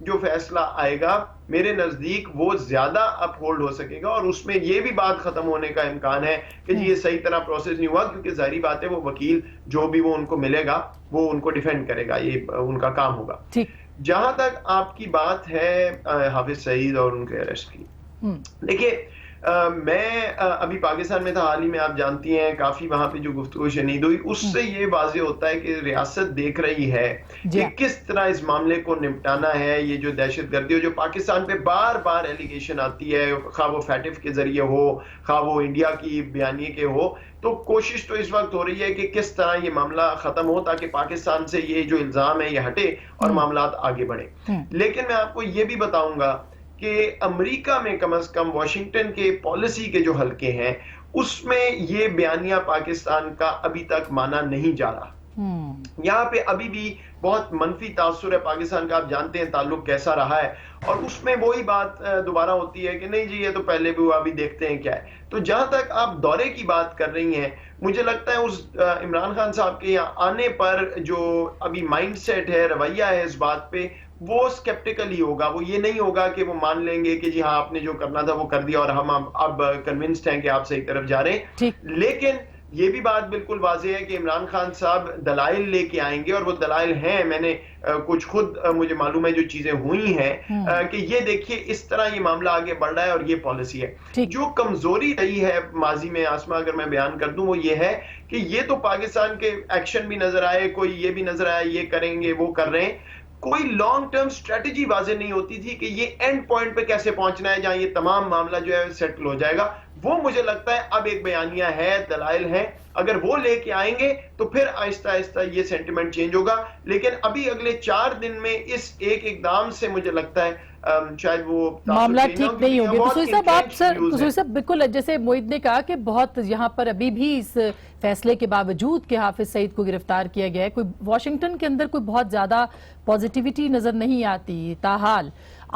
جو فیصلہ آئے گا میرے نزدیک وہ زیادہ اپ ہولڈ ہو سکے گا، اور اس میں یہ بھی بات ختم ہونے کا امکان ہے کہ جی یہ صحیح طرح پروسیس نہیں ہوا، کیونکہ ظاہری بات ہے وہ وکیل جو بھی وہ ان کو ملے گا وہ ان کو ڈیفینڈ کرے گا، یہ ان کا کام ہوگا۔ جہاں تک آپ کی بات ہے حافظ سعید اور ان کے اریسٹ کی، دیکھیے میں ابھی پاکستان میں تھا حال ہی میں، آپ جانتی ہیں کافی وہاں پہ جو گفتگو شنید ہوئی اس سے یہ واضح ہوتا ہے کہ ریاست دیکھ رہی ہے کہ کس طرح اس معاملے کو نمٹانا ہے۔ یہ جو دہشت گردی جو پاکستان پہ بار بار ایلیگیشن آتی ہے، خواہ وہ فیٹف کے ذریعے ہو خواہ وہ انڈیا کی بیانیے کے ہو، تو کوشش تو اس وقت ہو رہی ہے کہ کس طرح یہ معاملہ ختم ہو تاکہ پاکستان سے یہ جو الزام ہے یہ ہٹے اور معاملات آگے بڑھیں۔ لیکن میں آپ کو یہ بھی بتاؤں گا کہ امریکہ میں کم از کم واشنگٹن کے پالیسی کے جو حلقے ہیں اس میں یہ بیانیہ پاکستان کا ابھی تک مانا نہیں جا رہا۔ یہاں پہ ابھی بھی بہت منفی تاثر ہے پاکستان کا، آپ جانتے ہیں تعلق کیسا رہا ہے، اور اس میں وہی بات دوبارہ ہوتی ہے کہ نہیں جی یہ تو پہلے بھی ہوا، ابھی دیکھتے ہیں کیا ہے۔ تو جہاں تک آپ دورے کی بات کر رہی ہیں، مجھے لگتا ہے اس عمران خان صاحب کے یہاں آنے پر جو ابھی مائنڈ سیٹ ہے، رویہ ہے اس بات پہ، وہ سکیپٹیکل ہی ہوگا۔ وہ یہ نہیں ہوگا کہ وہ مان لیں گے کہ جی ہاں آپ نے جو کرنا تھا وہ کر دیا اور ہم اب کنونسڈ ہیں کہ آپ صحیح طرف جا رہے ہیں۔ لیکن یہ بھی بات بالکل واضح ہے کہ عمران خان صاحب دلائل لے کے آئیں گے، اور وہ دلائل ہیں، میں نے کچھ خود مجھے معلوم ہے جو چیزیں ہوئی ہیں کہ یہ دیکھیے اس طرح یہ معاملہ آگے بڑھ رہا ہے اور یہ پالیسی ہے۔ جو کمزوری رہی ہے ماضی میں آسما اگر میں بیان کر دوں وہ یہ ہے کہ یہ تو پاکستان کے ایکشن بھی نظر آئے، کوئی یہ بھی نظر آیا یہ کریں گے وہ کر رہے ہیں، کوئی لانگ ٹرم سٹریٹجی واضح نہیں ہوتی تھی کہ یہ اینڈ پوائنٹ پہ کیسے پہنچنا ہے جہاں یہ تمام معاملہ جو ہے سیٹل ہو جائے گا۔ وہ مجھے لگتا ہے اب ایک بیانیہ ہے، دلائل ہیں، اگر وہ لے کے آئیں گے تو پھر آہستہ آہستہ یہ سینٹیمنٹ چینج ہوگا۔ لیکن ابھی اگلے 4 دن میں اس ایک اقدام سے مجھے لگتا ہے شاید وہ معاملہ ٹھیک نہیں ہوگی۔ قصوری صاحب آپ قصوری صاحب بالکل جیسے معید نے کہا کہ بہت یہاں پر ابھی بھی اس فیصلے کے باوجود کہ حافظ سعید کو گرفتار کیا گیا ہے، کوئی واشنگٹن کے اندر کوئی بہت زیادہ پازیٹیوٹی نظر نہیں آتی۔ تاحال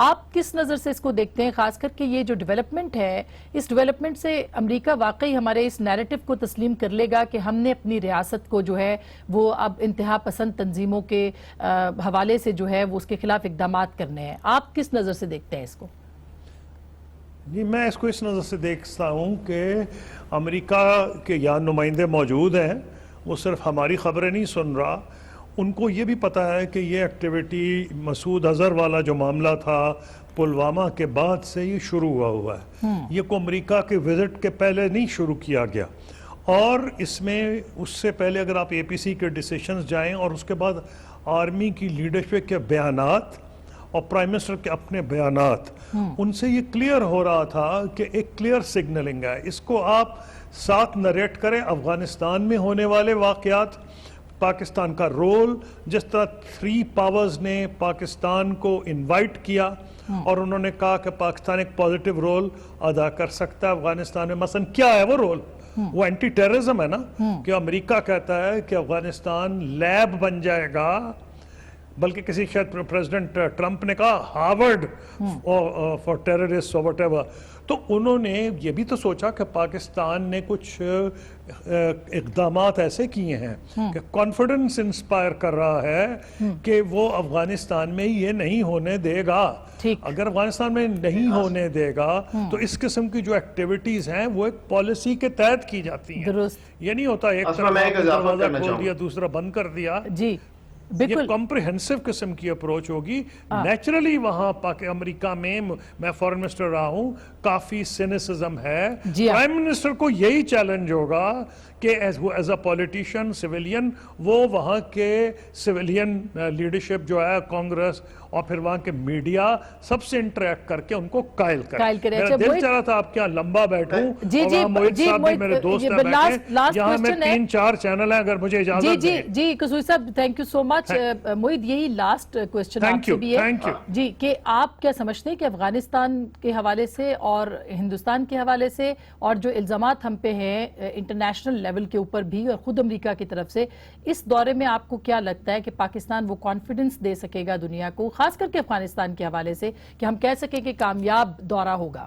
آپ کس نظر سے اس کو دیکھتے ہیں، خاص کر کے یہ جو ڈیولپمنٹ ہے، اس ڈیولپمنٹ سے امریکہ واقعی ہمارے اس نیریٹو کو تسلیم کر لے گا کہ ہم نے اپنی ریاست کو جو ہے وہ اب انتہا پسند تنظیموں کے حوالے سے جو ہے وہ اس کے خلاف اقدامات کرنے ہیں؟ آپ کس نظر سے دیکھتے ہیں اس کو؟ جی میں اس کو اس نظر سے دیکھتا ہوں کہ امریکہ کے یہاں نمائندے موجود ہیں، وہ صرف ہماری خبریں نہیں سن رہا، ان کو یہ بھی پتہ ہے کہ یہ ایکٹیویٹی مسعود اظہر والا جو معاملہ تھا پلوامہ کے بعد سے یہ شروع ہوا ہے، یہ کو امریکہ کے وزٹ کے پہلے نہیں شروع کیا گیا، اور اس میں اس سے پہلے اگر آپ اے پی سی کے ڈیسیشنز جائیں اور اس کے بعد آرمی کی لیڈرشپ کے بیانات اور پرائم منسٹر کے اپنے بیانات، ان سے یہ کلیئر ہو رہا تھا کہ ایک کلیئر سگنلنگ ہے۔ اس کو آپ ساتھ نریٹ کریں افغانستان میں ہونے والے واقعات، پاکستان کا رول، جس طرح 3 پاورز نے پاکستان کو انوائٹ کیا اور انہوں نے کہا کہ پاکستان ایک پازیٹیو رول ادا کر سکتا ہے افغانستان میں۔ مثلا کیا ہے وہ رول؟ وہ اینٹی ٹیررزم ہے نا، کہ امریکہ کہتا ہے کہ افغانستان لیب بن جائے گا، بلکہ کسی شاید پریزیڈنٹ ٹرمپ نے کہا ہارورڈ فار ٹیررسٹ اور وٹ ایور۔ تو انہوں نے یہ بھی تو سوچا کہ پاکستان نے کچھ اقدامات ایسے کیے ہیں کہ کانفیڈنس انسپائر کر رہا ہے کہ وہ افغانستان میں یہ نہیں ہونے دے گا۔ اگر افغانستان میں نہیں ہونے دے گا تو اس قسم کی جو ایکٹیویٹیز ہیں وہ ایک پالیسی کے تحت کی جاتی ہیں، یہ نہیں ہوتا ایک طرف دروازہ کھول دیا دوسرا بند کر دیا۔ جی یہ کمپریہنسو قسم کی اپروچ ہوگی۔ نیچرلی وہاں امریکہ میں فورن منسٹر رہا ہوں، کافی سینسزم ہے، پرائم منسٹر کو یہی چیلنج ہوگا کہ ایز اے پولیٹیشین سویلین وہ وہاں کے سویلین لیڈرشپ جو ہے کانگریس اور پھر وہاں کے میڈیا سب سے انٹریکٹ کر کے ان کو قائل کریں۔ میرا دل چاہ رہا تھا آپ کیا لمبا بیٹھوں اور وہاں معید صاحب بھی میرے دوست ہیں بیٹھے، یہاں میں 3-4 چینل ہیں، اگر مجھے اجازت دیں۔ جی قصوری صاحب تھینک یو سو مچ۔ معید یہی لاسٹ کوسچن آپ سے بھی ہے جی کہ آپ کیا سمجھتے ہیں کہ افغانستان کے حوالے سے اور ہندوستان کے حوالے سے اور جو الزامات ہم پہ ہیں انٹرنیشنل لیول کے اوپر بھی اور خود امریکہ کی طرف سے، اس دورے میں آپ کو کیا لگتا ہے کہ پاکستان وہ کانفیڈنس دے سکے گا دنیا کو، خاص کر کے افغانستان کے حوالے سے، کہ ہم کہہ سکیں کہ کامیاب دورہ ہوگا؟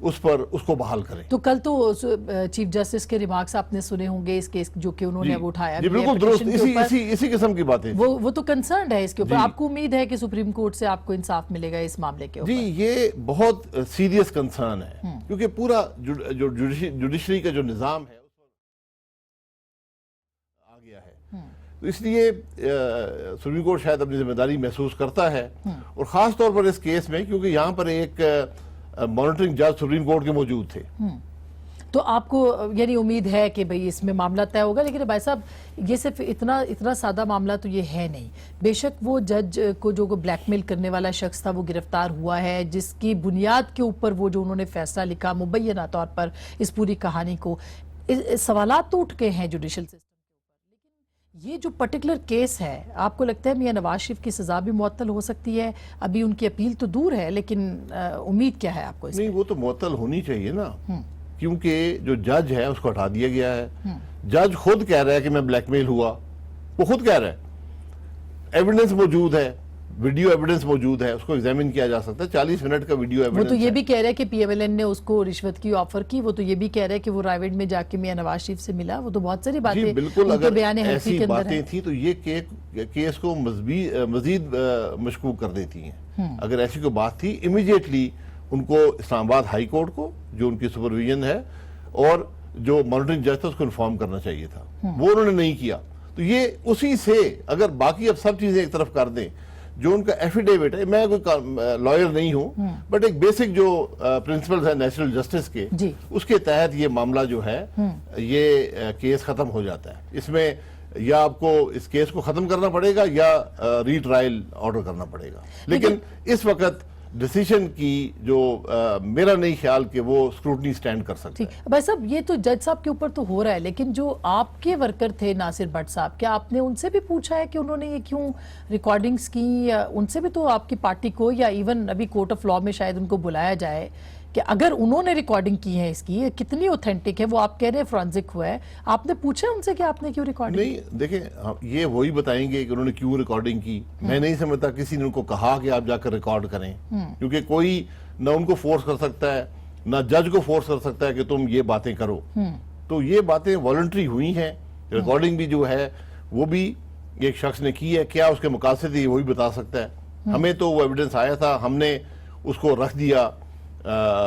اس پر اس کو بحال کریں. تو کل تو چیف جسٹس کے ریمارکس آپ نے سنے ہوں گے اس کیس جو کہ انہوں نے اب اٹھایا. جی بالکل درست, اسی قسم کی باتیں. وہ تو کنسرنڈ ہے اس کے اوپر. آپ کو امید ہے کہ سپریم کورٹ سے آپ کو انصاف ملے گا اس معاملے کے اوپر؟ جی یہ بہت سیریس کنسرن ہے, کیونکہ پورا جو جوڈیشری کا جو نظام ہے آ گیا ہے, تو اس لیے سپریم کورٹ شاید اپنی ذمہ داری محسوس کرتا ہے, اور خاص طور پر اس کیس میں کیونکہ یہاں پر ایک مانیٹرنگ جج سپریم کورٹ کے موجود تھے. تو آپ کو یعنی امید ہے کہ بھئی اس میں معاملہ طے ہوگا. لیکن بھائی صاحب یہ صرف اتنا سادہ معاملہ تو یہ ہے نہیں. بے شک وہ جج کو جو بلیک میل کرنے والا شخص تھا وہ گرفتار ہوا ہے, جس کی بنیاد کے اوپر وہ جو انہوں نے فیصلہ لکھا مبینہ طور پر اس پوری کہانی کو, سوالات تو اٹھ گئے ہیں جوڈیشل سسٹم کے اوپر. لیکن یہ جو پرٹیکولر کیس ہے, آپ کو لگتا ہے میاں نواز شریف کی سزا بھی معطل ہو سکتی ہے؟ ابھی ان کی اپیل تو دور ہے, لیکن امید کیا ہے آپ کو اس نہیں, وہ تو معطل ہونی چاہیے نا, کیونکہ جو جج ہے اس کو ہٹا دیا گیا ہے. جج خود کہہ رہا ہے کہ میں بلیک میل ہوا, وہ خود کہہ رہا ہے. ایویڈنس موجود ہے, ویڈیو ایویڈنس موجود ہے, اس کو ایگزامن کیا جا سکتا ہے. 40 منٹ کا ویڈیو ایویڈنس. وہ تو یہ بھی کہہ رہا ہے کہ پی ایم ایل این نے اس کو رشوت کی آفر کی. وہ تو یہ بھی کہہ رہا ہے کہ وہ رائے میں جا کے میاں نواز شریف سے ملا. وہ تو بہت ساری باتیں جی بالکل, ان کے بیان اگر حلفی ایسی کے اندر باتیں ہیں. تھیں تو یہ کیس کو مزید مشکوک کر دیتی ہیں. اگر ایسی کوئی بات تھی, امیڈیٹلی ان کو اسلام آباد ہائی کورٹ کو جو ان کی سپرویژن ہے اور جو مانیٹرنگ جج تھا اس کو انفارم کرنا چاہیے تھا. وہ انہوں نے نہیں کیا. تو یہ اسی سے اگر باقی اب سب چیزیں ایک طرف کر دیں, جو ان کا ایفیڈیوٹ ہے, میں کوئی لائر نہیں ہوں, بٹ ایک بیسک جو پرنسپلز ہیں نیچرل جسٹس کے, اس کے تحت یہ معاملہ جو ہے یہ کیس ختم ہو جاتا ہے. اس میں یا آپ کو اس کیس کو ختم کرنا پڑے گا یا ری ٹرائل آرڈر کرنا پڑے گا. لیکن اس وقت ڈیسیشن کی جو میرا نہیں خیال کہ وہ اسکروٹنی سٹینڈ کر سکتا ہے. بھائی صاحب یہ تو جج صاحب کے اوپر تو ہو رہا ہے, لیکن جو آپ کے ورکر تھے ناصر بٹ صاحب, کیا آپ نے ان سے بھی پوچھا ہے کہ انہوں نے یہ کیوں ریکارڈنگز کی؟ یا ان سے بھی تو آپ کی پارٹی کو یا ایون ابھی کورٹ آف لا میں شاید ان کو بلایا جائے کہ اگر انہوں نے ریکارڈنگ کی ہے اس کی, کتنی اوتھینٹک ہے؟ وہ آپ کہہ رہے ہیں فرانزک ہوا ہے, آپ نے پوچھا ان سے کہ آپ نے کیوں ریکارڈنگ؟ نہیں دیکھیں, یہ وہی بتائیں گے کہ انہوں نے کیوں ریکارڈنگ کی. میں نہیں سمجھتا کسی نے ان کو کہا کہ آپ جا کر ریکارڈ کریں, کیونکہ کوئی نہ ان کو فورس کر سکتا ہے نہ جج کو فورس کر سکتا ہے کہ تم یہ باتیں کرو. تو یہ باتیں والنٹری ہوئی ہیں. ریکارڈنگ بھی جو ہے وہ بھی ایک شخص نے کی ہے, کیا اس کے مقاصد ہے وہی بتا سکتا ہے. ہمیں تو وہ ایویڈنس آیا تھا, ہم نے اس کو رکھ دیا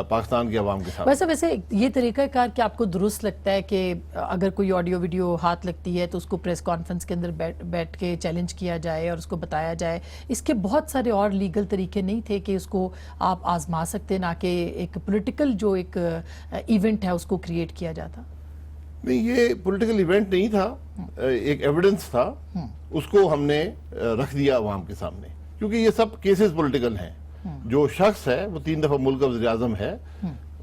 پاکستان کے عوام کے ساتھ. ویسے یہ طریقہ کار کہ آپ کو درست لگتا ہے کہ اگر کوئی آڈیو ویڈیو ہاتھ لگتی ہے تو اس کو پریس کانفرنس کے اندر بیٹھ کے چیلنج کیا جائے اور اس کو بتایا جائے؟ اس کے بہت سارے اور لیگل طریقے نہیں تھے کہ اس کو آپ آزما سکتے, نہ کہ ایک پولیٹیکل جو ایک ایونٹ ہے اس کو کریٹ کیا جاتا؟ نہیں, یہ پولیٹیکل ایونٹ نہیں تھا, ایک ایویڈنس تھا, اس کو ہم نے رکھ دیا عوام کے سامنے, کیونکہ یہ سب کیسز پولیٹیکل ہیں. جو شخص ہے وہ 3 دفعہ ملک کا وزیر اعظم ہے,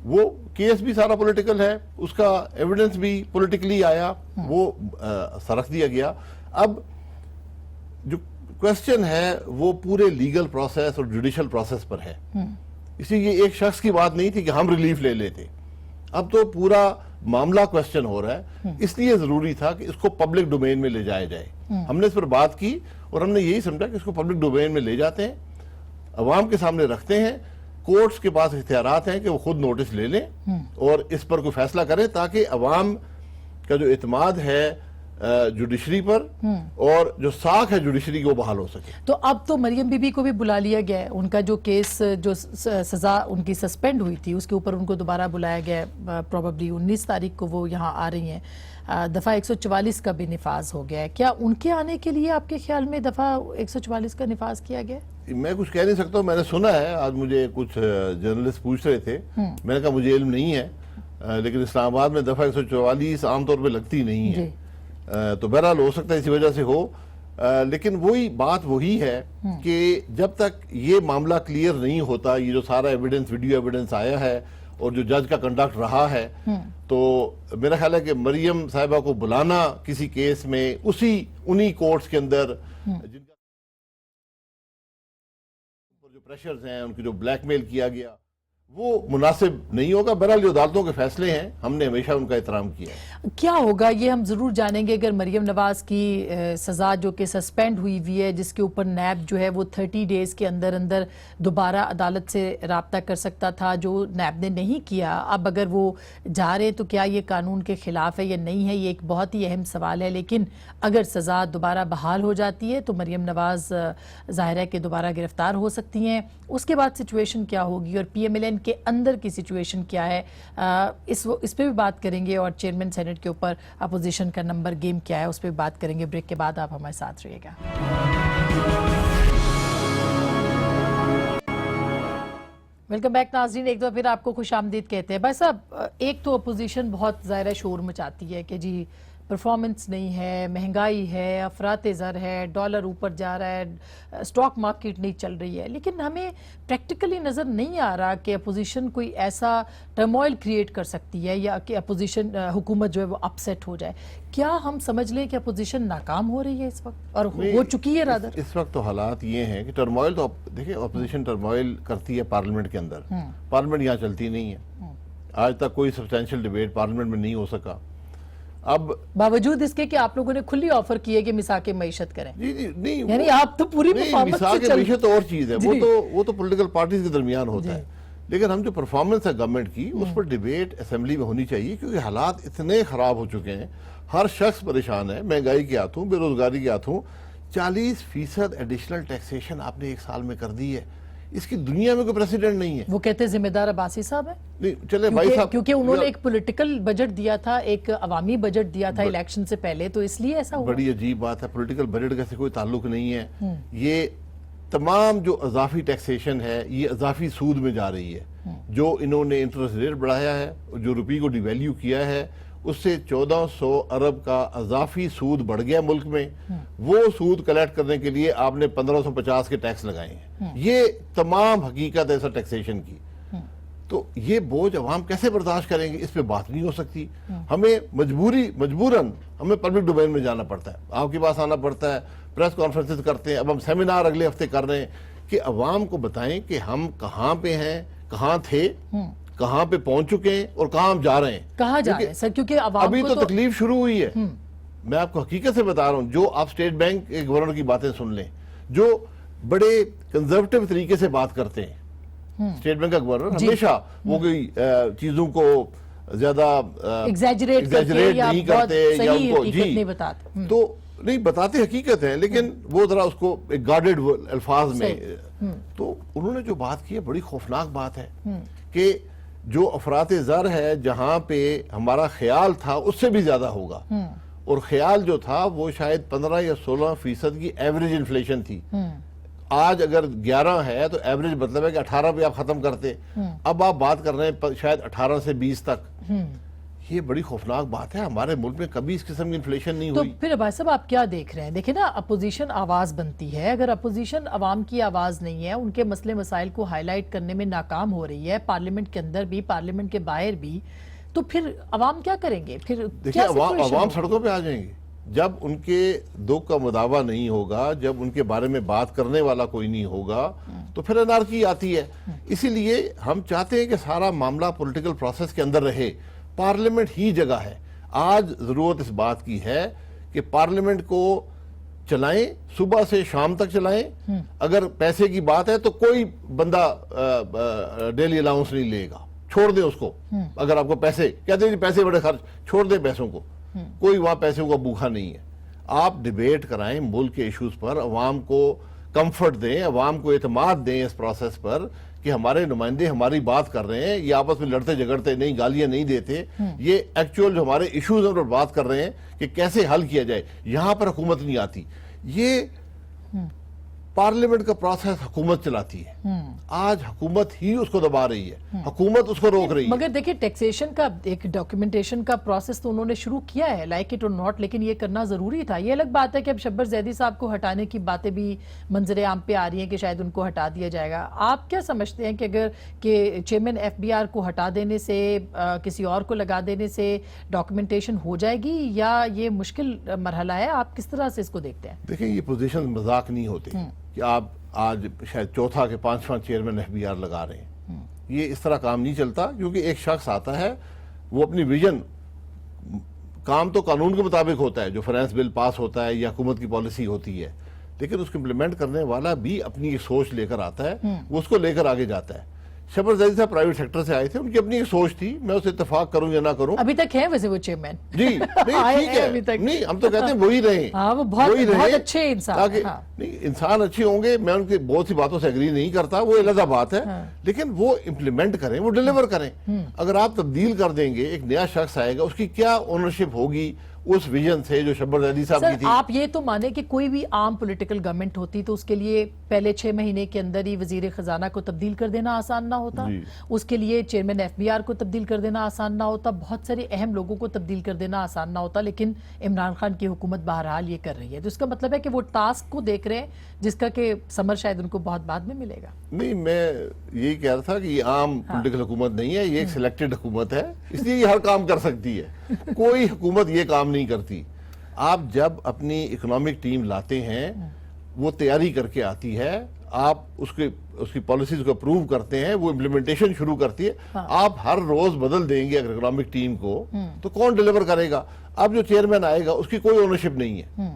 وہ کیس بھی سارا پولیٹیکل ہے, اس کا ایویڈنس بھی پولیٹیکلی آیا, وہ رکھ دیا گیا. اب جو کوسچن ہے وہ پورے لیگل پروسیس اور جوڈیشل پروسیس پر ہے. اسی یہ ایک شخص کی بات نہیں تھی کہ ہم ریلیف لے لیتے. اب تو پورا معاملہ کوسچن ہو رہا ہے, اس لیے ضروری تھا کہ اس کو پبلک ڈومین میں لے جایا جائے. ہم نے اس پر بات کی اور ہم نے یہی سمجھا کہ اس کو پبلک ڈومین میں لے جاتے ہیں, عوام کے سامنے رکھتے ہیں, کورٹس کے پاس اختیارات ہیں کہ وہ خود نوٹس لے لیں اور اس پر کوئی فیصلہ کریں, تاکہ عوام کا جو اعتماد ہے جوڈیشری پر اور جو ساکھ ہے جوڈیشری کی وہ بحال ہو سکے. تو اب تو مریم بی بی کو بھی بلا لیا گیا ہے, ان کا جو کیس جو سزا ان کی سسپینڈ ہوئی تھی اس کے اوپر ان کو دوبارہ بلایا گیا ہے. پروبیبلی 19 تاریخ کو وہ یہاں آ رہی ہیں. دفعہ 144 کا بھی نفاذ ہو گیا ہے. کیا ان کے آنے کے لیے آپ کے خیال میں دفعہ 144 کا نفاذ کیا گیا؟ میں کچھ کہہ نہیں سکتا ہوں, میں نے سنا ہے, آج مجھے کچھ جرنلسٹ پوچھ رہے تھے, میں نے کہا مجھے علم نہیں ہے, لیکن اسلام آباد میں دفعہ 144 عام طور پہ لگتی نہیں ہے, تو بہرحال ہو سکتا ہے اسی وجہ سے ہو. لیکن وہی بات وہی ہے کہ جب تک یہ معاملہ کلیئر نہیں ہوتا, یہ جو سارا ایویڈنس ویڈیو ایویڈنس آیا ہے اور جو جج کا کنڈکٹ رہا ہے, تو میرا خیال ہے کہ مریم صاحبہ کو بلانا کسی کیس میں انہی کورٹس کے اندر جن کا جو پریشرز ہیں, ان کی جو بلیک میل کیا گیا, وہ مناسب نہیں ہوگا. بہرحال جو عدالتوں کے فیصلے ہیں ہم نے ہمیشہ ان کا احترام کیا ہے. کیا ہوگا یہ ہم ضرور جانیں گے اگر مریم نواز کی سزا جو کہ سسپینڈ ہوئی ہوئی ہے، جس کے اوپر نیب جو ہے وہ 30 ڈیز کے اندر اندر دوبارہ عدالت سے رابطہ کر سکتا تھا، جو نیب نے نہیں کیا. اب اگر وہ جا رہے تو کیا یہ قانون کے خلاف ہے یا نہیں ہے، یہ ایک بہت ہی اہم سوال ہے. لیکن اگر سزا دوبارہ بحال ہو جاتی ہے تو مریم نواز ظاہر ہے کہ دوبارہ گرفتار ہو سکتی ہیں. اس کے بعد سچویشن کیا ہوگی اور پی ایم ایل این کے اندر کی سچویشن کیا ہے، اس پہ بھی بات کریں گے. اور چیئرمین سینٹ کے اوپر اپوزیشن کا نمبر گیم کیا ہے اس پہ بھی بات کریں گے. بریک کے بعد آپ ہمارے ساتھ رہیے گا. ویلکم بیک ناظرین، ایک دفعہ پھر آپ کو خوش آمدید کہتے ہیں. بھائی صاحب، ایک تو اپوزیشن بہت ظاہر شور مچاتی ہے کہ جی پرفارمنس نہیں ہے، مہنگائی ہے، افراط زر ہے، ڈالر اوپر جا رہا ہے، سٹاک مارکیٹ نہیں چل رہی ہے. لیکن ہمیں پریکٹیکلی نظر نہیں آ رہا کہ اپوزیشن کوئی ایسا ٹرموائل کریٹ کر سکتی ہے یا کہ اپوزیشن حکومت جو ہے وہ اپسیٹ ہو جائے. کیا ہم سمجھ لیں کہ اپوزیشن ناکام ہو رہی ہے اس وقت اور ہو چکی ہے رادر؟ اس وقت تو حالات یہ ہیں کہ ٹرموائل تو دیکھیں اپوزیشن ٹرموائل کرتی ہے پارلیمنٹ کے اندر. پارلیمنٹ یہاں چلتی نہیں ہے. آج تک کوئی سبسٹینشیل ڈیبیٹ پارلیمنٹ میں نہیں ہو سکا. اب باوجود اس کے کہ آپ لوگوں نے کھلی آفر کی ہے کہ مساق معیشت کریں. جی نہیں، یعنی آپ تو پوری پرفارمنس سے مساق معیشت اور چیز ہے، وہ تو پولیٹیکل پارٹیز کے درمیان ہوتا ہے. لیکن ہم جو پرفارمنس ہے گورنمنٹ کی، اس پر ڈیبیٹ اسمبلی میں ہونی چاہیے، کیونکہ حالات اتنے خراب ہو چکے ہیں. ہر شخص پریشان ہے. مہنگائی کے ہاتھوں، بے روزگاری کے ہاتھوں 40% ایڈیشنل ٹیکسیشن آپ نے ایک سال میں کر دی ہے. اس کی دنیا میں کوئی پریسیڈنٹ نہیں ہے. وہ کہتے ہیں ذمہ دار عباسی صاحب ہیں. نہیں چلے بھائی صاحب، کیونکہ انہوں نے ایک پولیٹیکل بجٹ دیا تھا، ایک عوامی بجٹ دیا تھا الیکشن سے پہلے، تو اس لیے ایسا ہوا. بڑی عجیب بات ہے. پولیٹیکل بجٹ کا سے کوئی تعلق نہیں ہے. یہ تمام جو اضافی ٹیکسیشن ہے یہ اضافی سود میں جا رہی ہے. جو انہوں نے انٹرسٹ ریٹ بڑھایا ہے، جو روپی کو ڈی ویلیو کیا ہے، اس سے 1400 ارب کا اضافی سود بڑھ گیا ملک میں. وہ سود کلیکٹ کرنے کے لیے آپ نے 1550 کے ٹیکس لگائے ہیں. یہ تمام حقیقت ہے ایسا ٹیکسیشن کی. تو یہ بوجھ عوام کیسے برداشت کریں گے؟ اس پہ بات نہیں ہو سکتی. ہمیں مجبوراً ہمیں پبلک ڈومین میں جانا پڑتا ہے، آپ کے پاس آنا پڑتا ہے، پریس کانفرنسز کرتے ہیں. اب ہم سیمینار اگلے ہفتے کر رہے ہیں کہ عوام کو بتائیں کہ ہم کہاں پہ ہیں، کہاں تھے، کہاں پہ پہنچ چکے ہیں اور کہاں ہم جا رہے ہیں. کہاں جا رہے ہیں سر؟ کیونکہ عوام ابھی تو تکلیف شروع ہوئی ہے. میں آپ کو حقیقت سے بتا رہا ہوں. جو آپ اسٹیٹ بینک کے گورنر کی باتیں سن لیں، جو بڑے کنزرویٹو طریقے سے بات کرتے ہیں. اسٹیٹ بینک کا گورنر ہمیشہ وہ کوئی چیزوں کو زیادہ ایگزیجریٹ نہیں کرتے یا ان کو تو نہیں بتاتے، حقیقت ہے، لیکن وہ ذرا اس کو ایک گارڈڈ الفاظ میں. تو انہوں نے جو بات کی ہے بڑی خوفناک بات ہے کہ جو افراط زر ہے جہاں پہ ہمارا خیال تھا اس سے بھی زیادہ ہوگا. اور خیال جو تھا وہ شاید 15 یا 16% کی ایوریج انفلیشن تھی. آج اگر 11 ہے تو ایوریج مطلب ہے کہ 18 پہ آپ ختم کرتے. اب آپ بات کر رہے ہیں شاید 18 سے 20 تک. یہ بڑی خوفناک بات ہے. ہمارے ملک میں کبھی اس قسم کی انفلیشن نہیں ہوئی. تو پھر بھائی صاحب آپ کیا دیکھ رہے ہیں؟ دیکھیں نا، اپوزیشن آواز بنتی ہے. اگر اپوزیشن عوام کی آواز نہیں ہے، ان کے مسئلے مسائل کو ہائی لائٹ کرنے میں ناکام ہو رہی ہے، پارلیمنٹ کے اندر بھی پارلیمنٹ کے باہر بھی، تو پھر عوام کیا کریں گے؟ پھر دیکھیں عوام سڑکوں پہ آ جائیں گے. جب ان کے دکھ کا مداوع نہیں ہوگا، جب ان کے بارے میں بات کرنے والا کوئی نہیں ہوگا، تو پھر انارکی آتی ہے. اسی لیے ہم چاہتے ہیں کہ سارا معاملہ پولیٹیکل پروسیس کے اندر رہے. پارلیمنٹ ہی جگہ ہے. آج ضرورت اس بات کی ہے کہ پارلیمنٹ کو چلائیں، صبح سے شام تک چلائیں. اگر پیسے کی بات ہے تو کوئی بندہ ڈیلی الاؤنس نہیں لے گا، چھوڑ دیں اس کو. اگر آپ کو پیسے کہتے ہیں پیسے بڑے خرچ، چھوڑ دیں پیسوں کو. کوئی وہاں پیسوں کا بھوکا نہیں ہے. آپ ڈیبیٹ کرائیں ملک کے ایشوز پر، عوام کو کمفرٹ دیں، عوام کو اعتماد دیں اس پروسیس پر کہ ہمارے نمائندے ہماری بات کر رہے ہیں. یہ آپس میں لڑتے جھگڑتے نہیں، گالیاں نہیں دیتے. یہ ایکچوئل جو ہمارے ایشوز ہیں ان پر بات کر رہے ہیں کہ کیسے حل کیا جائے. یہاں پر حکومت نہیں آتی. یہ پارلیمنٹ کا پروسیس حکومت چلاتی ہے. آج حکومت ہی اس کو دبا رہی ہے، حکومت اس کو روک رہی ہے. مگر دیکھیں ٹیکسیشن کا ایک ڈاکیومنٹیشن کا پروسیس تو انہوں نے شروع کیا ہے، لائک اٹ اور ناٹ، لیکن یہ کرنا ضروری تھا. یہ الگ بات ہے کہ اب شبر زیدی صاحب کو ہٹانے کی باتیں بھی منظر عام پہ آ رہی ہیں کہ شاید ان کو ہٹا دیا جائے گا. آپ کیا سمجھتے ہیں کہ اگر کہ چیئرمین ایف بی آر کو ہٹا دینے سے، کسی اور کو لگا دینے سے ڈاکیومنٹیشن ہو جائے گی یا یہ مشکل مرحلہ ہے؟ آپ کس طرح سے اس کو دیکھتے ہیں؟ دیکھیں یہ پوزیشن مذاق نہیں ہوتی کہ آپ آج شاید چوتھا کہ 5واں چیئرمین ایف بی آر لگا رہے ہیں. یہ اس طرح کام نہیں چلتا، کیونکہ ایک شخص آتا ہے، وہ اپنی ویژن، کام تو قانون کے مطابق ہوتا ہے، جو فائنانس بل پاس ہوتا ہے یا حکومت کی پالیسی ہوتی ہے، لیکن اس کو امپلیمنٹ کرنے والا بھی اپنی ایک سوچ لے کر آتا ہے، وہ اس کو لے کر آگے جاتا ہے۔ شبر زیدی صاحب پرائیویٹ سیکٹر سے آئے تھے، ان کی اپنی ایک سوچ تھی، میں اسے اتفاق کروں یا نہ کروں۔ ابھی تک ہے ویسے وہ چیئرمین؟ جی نہیں ٹھیک ہے، نہیں ہم تو کہتے ہیں وہی رہیں، ہاں وہ بہت اچھے انسان ہیں۔ نہیں انسان اچھے ہوں گے، میں ان کی بہت سی باتوں سے ایگری نہیں کرتا، وہ علیحدہ بات ہے، لیکن وہ امپلیمنٹ کریں، وہ ڈیلیور کریں۔ اگر آپ تبدیل کر دیں گے، ایک نیا شخص آئے گا، اس کی کیا اونرشپ ہوگی اس ویژن سے جو شبر زیدی صاحب کی سر تھی؟ آپ یہ تو مانیں کہ کوئی بھی عام پولیٹیکل گورنمنٹ ہوتی تو اس کے لیے پہلے 6 مہینے کے اندر ہی وزیر خزانہ کو تبدیل کر دینا آسان نہ ہوتا، اس کے لیے چیئرمین FBR کو تبدیل کر دینا آسان نہ ہوتا، بہت سارے اہم لوگوں کو تبدیل کر دینا آسان نہ ہوتا، لیکن عمران خان کی حکومت بہرحال یہ کر رہی ہے، تو اس کا مطلب ہے کہ وہ ٹاسک کو دیکھ رہے ہیں جس کا کہ ثمر شاید ان کو بہت بعد میں ملے گا۔ نہیں میں یہی کہہ رہا تھا کہ یہ عام پولیٹیکل حکومت نہیں ہے، یہ ایک سلیکٹڈ حکومت ہے، اس لیے یہ ہر کام کر سکتی ہے، کوئی حکومت یہ کام نہیں کرتی۔ آپ جب اپنی اکنامک ٹیم لاتے ہیں، وہ تیاری کر کے آتی ہے، آپ اس کی پالیسیز کو اپروو کرتے ہیں، وہ امپلیمنٹیشن شروع کرتی ہے، آپ ہر روز بدل دیں گے اگر اکنامک ٹیم کو تو کون ڈیلیور کرے گا؟ اب جو چیئرمین آئے گا اس کی کوئی اونرشپ نہیں ہے۔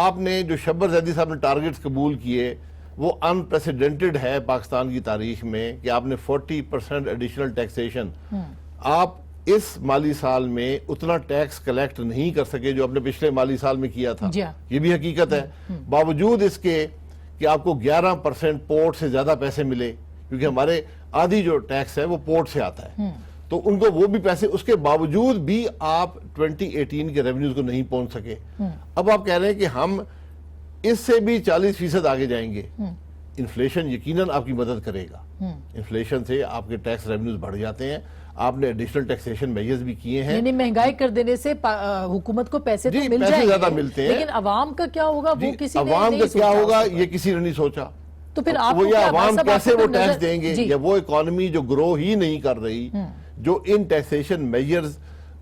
آپ نے جو شبر زیدی صاحب نے ٹارگٹس قبول کیے وہ انپریسیڈنٹڈ ہے پاکستان کی تاریخ میں، کہ آپ نے 40% ایڈیشنل ٹیکسیشن، آپ اس مالی سال میں اتنا ٹیکس کلیکٹ نہیں کر سکے جو آپ نے پچھلے مالی سال میں کیا تھا، یہ بھی حقیقت ہے، باوجود اس کے کہ آپ کو 11% پورٹ سے زیادہ پیسے ملے، کیونکہ ہمارے آدھی جو ٹیکس ہے وہ پورٹ سے آتا ہے، تو ان کو وہ بھی پیسے، اس کے باوجود بھی آپ 2018 کے ریونیوز کو نہیں پہنچ سکے۔ اب آپ کہہ رہے ہیں کہ ہم اس سے بھی 40% آگے جائیں گے۔ انفلیشن یقیناً آپ کی مدد کرے گا، انفلیشن سے آپ کے ٹیکس ریونیوز بڑھ جاتے ہیں، آپ نے ایڈیشنل ٹیکسیشن میجرز بھی کیے ہیں، یعنی مہنگائی کر دینے سے حکومت کو پیسے تو مل پیسے جائیں زیادہ گے، ملتے ہیں، لیکن عوام کا کیا ہوگا وہ کسی نے عوام کا نہیں کیا سوچا ہوگا اس یہ کسی نے نہیں سوچا، تو پھر آپ وہ کو یہ کیا عوام مطلب کیسے آپ کو وہ ٹیکس نظر- دیں گے، جی یا وہ اکانومی جو گرو ہی نہیں کر رہی، جو ان ٹیکسیشن میجرز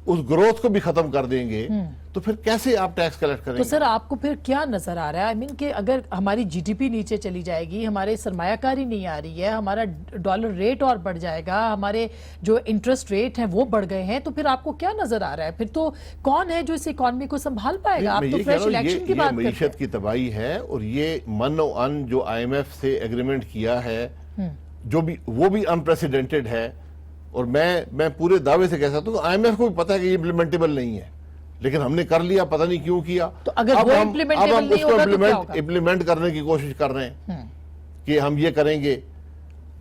اس گروتھ کو بھی ختم کر دیں گے، تو پھر کیسے آپ ٹیکس کلیکٹ کریں تو گے؟ سر آپ کو پھر کیا نظر آ رہا ہے؟ I mean کہ اگر ہماری GDP نیچے چلی جائے گی، ہمارے سرمایہ کاری نہیں آ رہی ہے، ہمارا ڈالر ریٹ اور بڑھ جائے گا، ہمارے جو انٹرسٹ ریٹ ہیں وہ بڑھ گئے ہیں، تو پھر آپ کو کیا نظر آ رہا ہے؟ پھر تو کون ہے جو اس اکانومی کو سنبھال پائے گا؟ آپ میں تو یہ کہہ فریش رہا ہوں، الیکشن کی یہ بات کرتے ہیں۔ معیشت کی تباہی ہے، اور یہ من و ان جو IMF سے ایگریمنٹ کیا ہے، جو بھی وہ بھی انپریسیڈنٹڈ ہے، اور میں پورے دعوے سے کہہ سکتا ہوں IMF کو بھی پتا ہے کہ یہ امپلیمنٹیبل نہیں ہے، لیکن ہم نے کر لیا، پتہ نہیں کیوں کیا۔ تو اگر اب وہ ہم implementable نہیں ہوگا تو کیا ہوگا؟ امپلیمنٹ کرنے کی کوشش کر رہے ہیں کہ ہم یہ کریں گے۔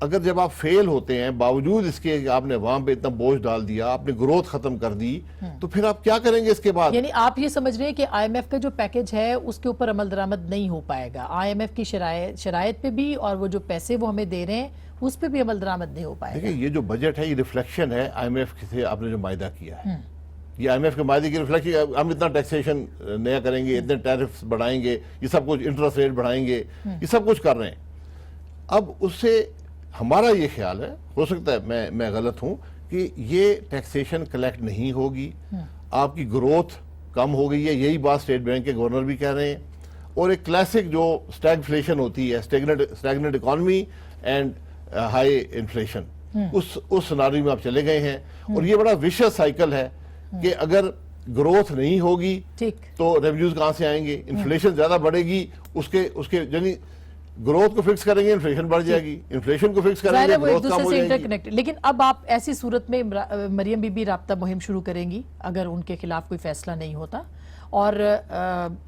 اگر جب آپ فیل ہوتے ہیں، باوجود اس کے کہ آپ نے عوام پہ اتنا بوجھ ڈال دیا، آپ نے گروتھ ختم کر دی، تو پھر آپ کیا کریں گے اس کے بعد؟ یعنی آپ یہ سمجھ رہے ہیں کہ IMF کا جو پیکج ہے اس کے اوپر عمل درآمد نہیں ہو پائے گا، IMF کی شرائط پہ بھی، اور وہ جو پیسے وہ ہمیں دے رہے ہیں اس پہ بھی عمل درآمد نہیں ہو پائے گا۔ دیکھیں یہ جو بجٹ ہے یہ ریفلیکشن ہے IMF سے آپ نے جو معاہدہ کیا ہے، یہ IMF کے معاہدے کی ریفلیکشن، ہم اتنا ٹیکسیشن نیا کریں گے، اتنے ٹیرفز بڑھائیں گے، یہ سب کچھ انٹرسٹ ریٹ بڑھائیں گے، یہ سب کچھ کر رہے ہیں۔ اب اس سے ہمارا یہ خیال ہے، ہو سکتا ہے میں غلط ہوں، کہ یہ ٹیکسیشن کلیکٹ نہیں ہوگی، آپ کی گروتھ کم ہو گئی ہے، یہی بات اسٹیٹ بینک کے گورنر بھی کہہ رہے ہیں، اور ایک کلاسک جو اسٹیگفلیشن ہوتی ہے، stagnant economy and high inflation, اس سناریو میں آپ چلے گئے ہیں، اور یہ بڑا ویشس سائیکل ہے کہ اگر گروتھ نہیں ہوگی تو ریونیوز کہاں سے آئیں گے، انفلیشن زیادہ بڑھے گی، اس کے یعنی گروتھ کو فکس کریں گے انفلیشن بڑھ جائے گی، انفلیشن کو فکس کریں گے گروتھ کم ہو جائے گی۔ لیکن اب آپ ایسی صورت میں مریم بی بی رابطہ مہم شروع کریں گی اگر ان کے خلاف کوئی فیصلہ نہیں ہوتا، اور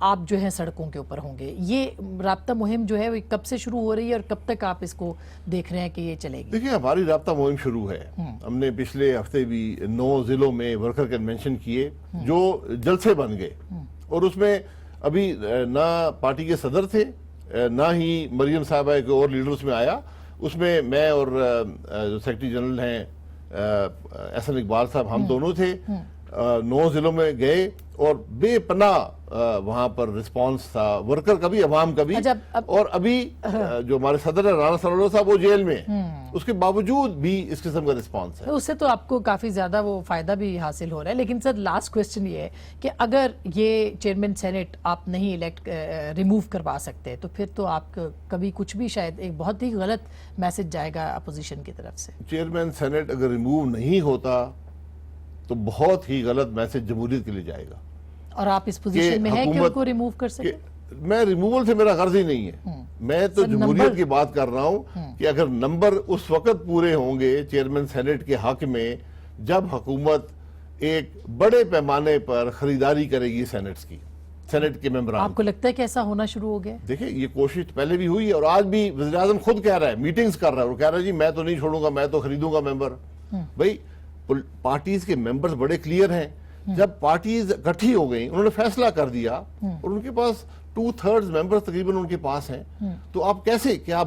آپ جو ہیں سڑکوں کے اوپر ہوں گے، یہ رابطہ مہم جو ہے وہ کب سے شروع ہو رہی ہے اور کب تک آپ اس کو دیکھ رہے ہیں کہ یہ چلے گی؟ دیکھیں ہماری رابطہ مہم شروع ہے، ہم نے پچھلے ہفتے بھی 9 ضلعوں میں ورکر کنونشن کیے جو جلسے بن گئے، اور اس میں ابھی نہ پارٹی کے صدر تھے نہ ہی مریم صاحبہ کے اور لیڈرز میں آیا، اس میں میں اور جو سیکرٹری جنرل ہیں احسن اقبال صاحب، ہم دونوں تھے، 9 ضلعوں میں گئے اور بے پناہ وہاں پر رسپانس تھا، ورکر کا بھی، عوام کا بھی. اور ابھی جو ہمارے صدر ہے رانا ثناء اللہ صاحب وہ جیل میں ہیں، اس کے باوجود بھی اس قسم کا رسپانس ہے. اس سے تو آپ کو کافی زیادہ وہ فائدہ بھی حاصل ہو رہا ہے. لیکن سر لاسٹ کوسچن یہ ہے کہ اگر یہ چیئرمین سینٹ آپ نہیں ریموو کروا سکتے تو پھر تو آپ کبھی کچھ بھی شاید ایک بہت ہی غلط میسج جائے گا اپوزیشن کی طرف سے. چیئرمین سینٹ اگر ریموو نہیں ہوتا تو بہت ہی غلط میسج جمہوریت کے لیے جائے گا. اور آپ اس پوزیشن میں ہیں کہ ان کو ریموو کر سکیں؟ میں ریموول سے میرا غرض ہی نہیں ہے، میں تو جمہوریت کی بات کر رہا ہوں کہ اگر نمبر اس وقت پورے ہوں گے چیئرمین سینٹ کے حق میں جب حکومت ایک بڑے پیمانے پر خریداری کرے گی سینٹ کے ممبران. آپ کو لگتا ہے کہ ایسا ہونا شروع ہو گیا؟ دیکھیں یہ کوشش پہلے بھی ہوئی ہے اور آج بھی وزیر اعظم خود کہہ رہا ہے، میٹنگز کر رہا ہے اور کہہ رہا ہے جی میں تو نہیں چھوڑوں گا، میں تو خریدوں گا ممبر. بھائی پارٹیز کے ممبرز بڑے کلیئر ہیں، جب پارٹیز اکٹھی ہو گئیں انہوں نے فیصلہ کر دیا اور ان کے پاس 2/3 ممبرز تقریباً ان کے پاس ہیں، تو آپ کیسے کیا